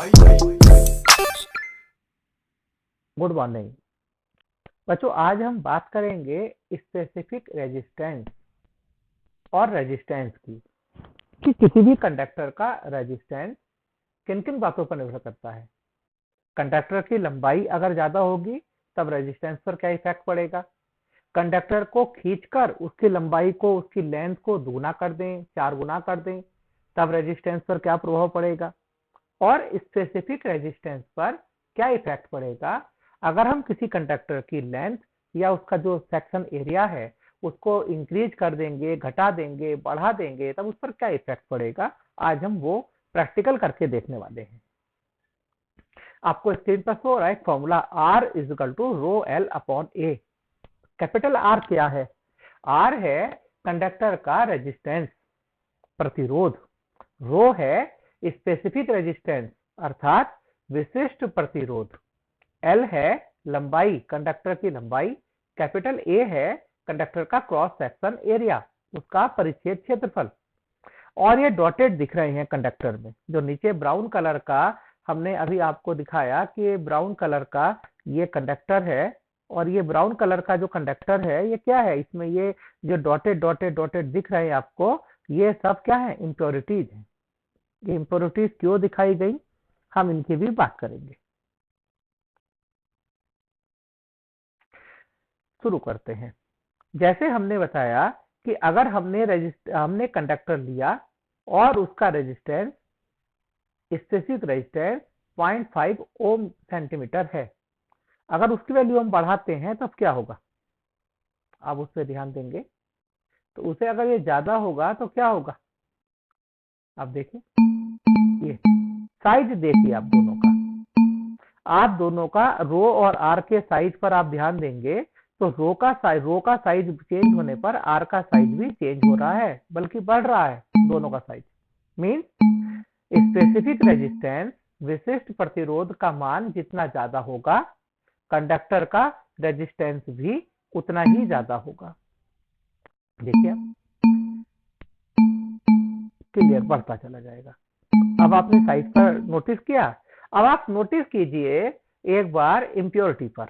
Good morning बच्चों। आज हम बात करेंगे स्पेसिफिक रेजिस्टेंस और रेजिस्टेंस की कि किसी भी कंडक्टर का रेजिस्टेंस किन किन बातों पर निर्भर करता है। कंडक्टर की लंबाई अगर ज्यादा होगी तब रेजिस्टेंस पर क्या इफेक्ट पड़ेगा। कंडक्टर को खींचकर उसकी लंबाई को, उसकी लेंथ को दुगुना कर दें, 4 गुना कर दें, तब रेजिस्टेंस पर क्या प्रभाव पड़ेगा। और स्पेसिफिक रेजिस्टेंस पर क्या इफेक्ट पड़ेगा अगर हम किसी कंडक्टर की लेंथ या उसका जो सेक्शन एरिया है उसको इंक्रीज कर देंगे, घटा देंगे, बढ़ा देंगे, तब उस पर क्या इफेक्ट पड़ेगा। आज हम वो प्रैक्टिकल करके देखने वाले हैं। आपको स्क्रीन पर शो रहा है formula R is equal to rho L upon A. Capital R क्या है? R है कंडक्टर का रेजिस्टेंस, प्रतिरोध। रो है स्पेसिफिक रेजिस्टेंस अर्थात विशिष्ट प्रतिरोध। एल है लंबाई, कंडक्टर की लंबाई। कैपिटल ए है कंडक्टर का क्रॉस सेक्शन एरिया, उसका परिच्छेद क्षेत्रफल। और ये डॉटेड दिख रहे हैं कंडक्टर में, जो नीचे ब्राउन कलर का हमने अभी आपको दिखाया कि ये ब्राउन कलर का ये कंडक्टर है। और ये ब्राउन कलर का जो कंडक्टर है ये क्या है, इसमें ये जो डॉटेड डॉटेड डॉटेड दिख रहे हैं आपको, ये सब क्या है, इम्प्योरिटीज है। ये इम्प्योरिटीज क्यों दिखाई गई, हम इनकी भी बात करेंगे। शुरू करते हैं। जैसे हमने बताया कि अगर हमने कंडक्टर लिया और उसका रेजिस्टेंस, स्पेसिफिक रेजिस्टेंस 0.5 ओम सेंटीमीटर है। अगर उसकी वैल्यू हम बढ़ाते हैं तब क्या होगा, आप उस पर ध्यान देंगे तो उसे अगर ये ज्यादा होगा तो क्या होगा। आप देखिए, ये साइज देखिए आप दोनों का रो और आर के साइज पर आप ध्यान देंगे तो रो का साइज चेंज होने पर आर का साइज भी चेंज हो रहा है, बल्कि बढ़ रहा है दोनों का साइज। मीन स्पेसिफिक रेजिस्टेंस, विशिष्ट प्रतिरोध का मान जितना ज्यादा होगा, कंडक्टर का रेजिस्टेंस भी उतना ही ज्यादा होगा। देखिए आप, क्लियर बढ़ता चला जाएगा। अब आपने साइज पर नोटिस किया। अब आप नोटिस कीजिए एक बार इम्प्योरिटी पर।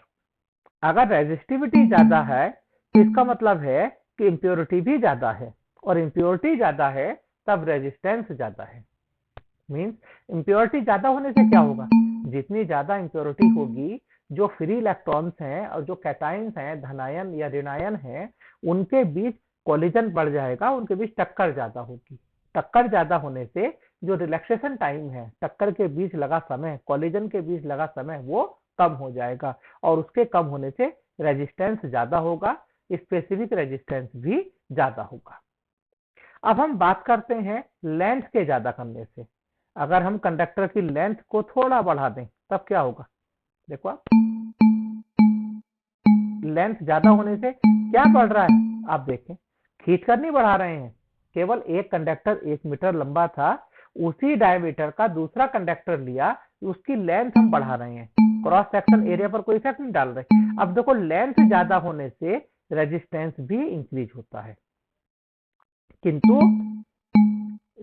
अगर रेजिस्टिविटी ज्यादा है तो इसका मतलब है कि इम्प्योरिटी भी ज्यादा है, और इम्प्योरिटी ज्यादा है तब रेजिस्टेंस ज्यादा है। मीन्स इम्प्योरिटी ज्यादा होने से क्या होगा, जितनी ज्यादा इम्प्योरिटी होगी, जो फ्री इलेक्ट्रॉन्स हैं और जो कैटायंस हैं, धनायन या ऋणायन हैं, उनके बीच कोलिजन बढ़ जाएगा, उनके बीच टक्कर ज्यादा होगी। टक्कर ज्यादा होने से जो रिलैक्सेशन टाइम है, टक्कर के बीच लगा समय, कोलिजन के बीच लगा समय, वो कम हो जाएगा। और उसके कम होने से रेजिस्टेंस ज्यादा होगा, स्पेसिफिक रेजिस्टेंस भी ज्यादा होगा। अब हम बात करते हैं लेंथ के ज्यादा करने से। अगर हम कंडक्टर की लेंथ को थोड़ा बढ़ा दें तब क्या होगा। देखो आप, लेंथ ज्यादा होने से क्या बढ़ रहा है, आप देखें, खींचकर नहीं बढ़ा रहे हैं। केवल एक कंडक्टर 1 मीटर लंबा था, उसी डायमीटर का दूसरा कंडक्टर लिया, उसकी लेंथ हम बढ़ा रहे हैं, क्रॉस सेक्शन एरिया पर कोई इफेक्ट नहीं डाल रहे। अब देखो, लेंथ ज्यादा होने से रेजिस्टेंस भी इंक्रीज होता है, किंतु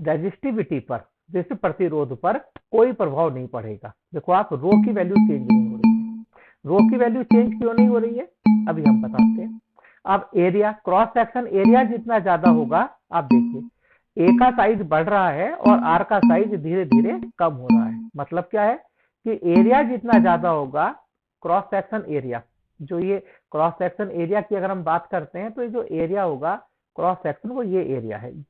रेजिस्टिविटी पर, जैसे प्रतिरोध पर कोई प्रभाव नहीं पड़ेगा। देखो आप, रो की वैल्यू चेंज नहीं हो रही है। रो की वैल्यू चेंज क्यों नहीं हो रही है, अभी हम बताते हैं। अब एरिया, क्रॉस सेक्शन एरिया जितना ज्यादा होगा, आप देखिए ए का साइज बढ़ रहा है और आर का साइज धीरे धीरे कम हो रहा है। मतलब क्या है कि एरिया जितना ज्यादा होगा, क्रॉस सेक्शन एरिया, जो ये क्रॉस सेक्शन एरिया की अगर हम बात करते हैं तो ये जो एरिया होगा क्रॉस सेक्शन, वो ये एरिया है, ये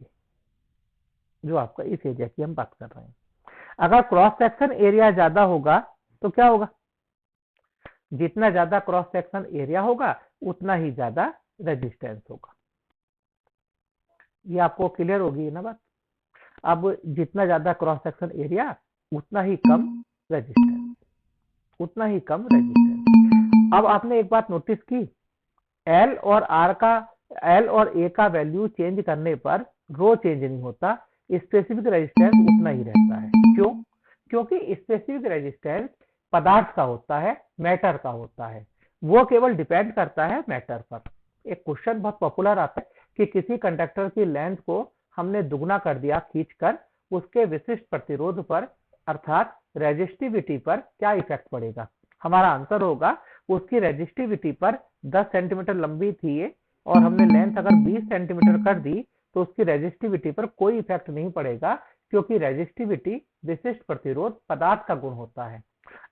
जो आपका इस एरिया की हम बात कर रहे हैं। अगर क्रॉस सेक्शन एरिया ज्यादा होगा तो क्या होगा, जितना ज्यादा क्रॉस सेक्शन एरिया होगा उतना ही ज्यादा रेजिस्टेंस होगा। ये आपको क्लियर होगी ना बात। अब जितना ज्यादा क्रॉस सेक्शन एरिया उतना ही कम रेजिस्टेंस, उतना ही कम रेजिस्टेंस। अब आपने एक बात नोटिस की, एल और आर का, एल और ए का वैल्यू चेंज करने पर रो चेंज नहीं होता, स्पेसिफिक रेजिस्टेंस उतना ही रहता है। क्यों? क्योंकि स्पेसिफिक रेजिस्टेंस पदार्थ का होता है, मैटर का होता है, वो केवल डिपेंड करता है मैटर पर। एक क्वेश्चन बहुत पॉपुलर आता है कि किसी कंडक्टर की लेंथ को हमने दुगना कर दिया खींचकर उसके विशिष्ट प्रतिरोध पर, अर्थात रेजिस्टिविटी पर क्या इफेक्ट पड़ेगा। हमारा आंसर होगा उसकी रेजिस्टिविटी पर 10 सेंटीमीटर लंबी थी ये, और हमने लेंथ अगर 20 सेंटीमीटर कर दी तो उसकी रेजिस्टिविटी पर कोई इफेक्ट नहीं पड़ेगा, क्योंकि रेजिस्टिविटी विशिष्ट प्रतिरोध पदार्थ का गुण होता है।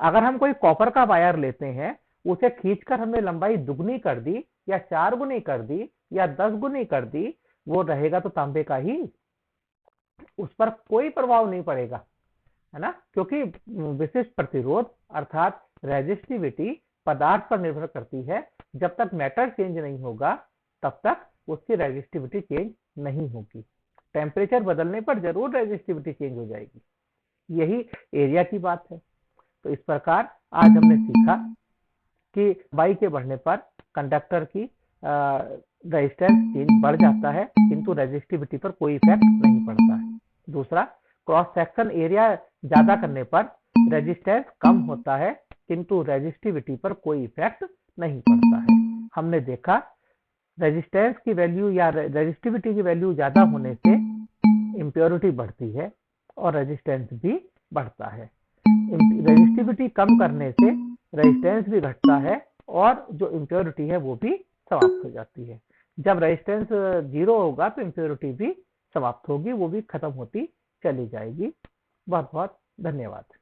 अगर हम कोई कॉपर का वायर लेते हैं, उसे खींचकर हमने लंबाई दुगनी कर दी या 4 गुनी कर दी या 10 गुनी कर दी, वो रहेगा तो तांबे का ही, उस पर कोई प्रभाव नहीं पड़ेगा, है ना, क्योंकि विशिष्ट प्रतिरोध अर्थात रेजिस्टिविटी पदार्थ पर निर्भर करती है। जब तक मैटर चेंज नहीं होगा तब तक उसकी रेजिस्टिविटी चेंज नहीं होगी। टेम्परेचर बदलने पर जरूर रेजिस्टिविटी चेंज हो जाएगी। यही एरिया की बात है। तो इस प्रकार आज हमने सीखा कि लंबाई के बढ़ने पर कंडक्टर की रेजिस्टेंस चेंज बढ़ जाता है, किंतु रेजिस्टिविटी पर कोई इफेक्ट नहीं पड़ता है। दूसरा, क्रॉस सेक्शन एरिया ज्यादा करने पर रेजिस्टेंस कम होता है, किंतु रेजिस्टिविटी पर कोई इफेक्ट नहीं पड़ता है। हमने देखा रेजिस्टेंस की वैल्यू या रेजिस्टिविटी की वैल्यू ज्यादा होने से इम्प्योरिटी बढ़ती है और रेजिस्टेंस भी बढ़ता है। रेजिस्टिविटी कम करने से रेजिस्टेंस भी घटता है और जो इम्प्योरिटी है वो भी समाप्त हो जाती है। जब रेजिस्टेंस 0 होगा तो इम्प्योरिटी भी समाप्त होगी, वो भी खत्म होती चली जाएगी। बहुत बहुत धन्यवाद।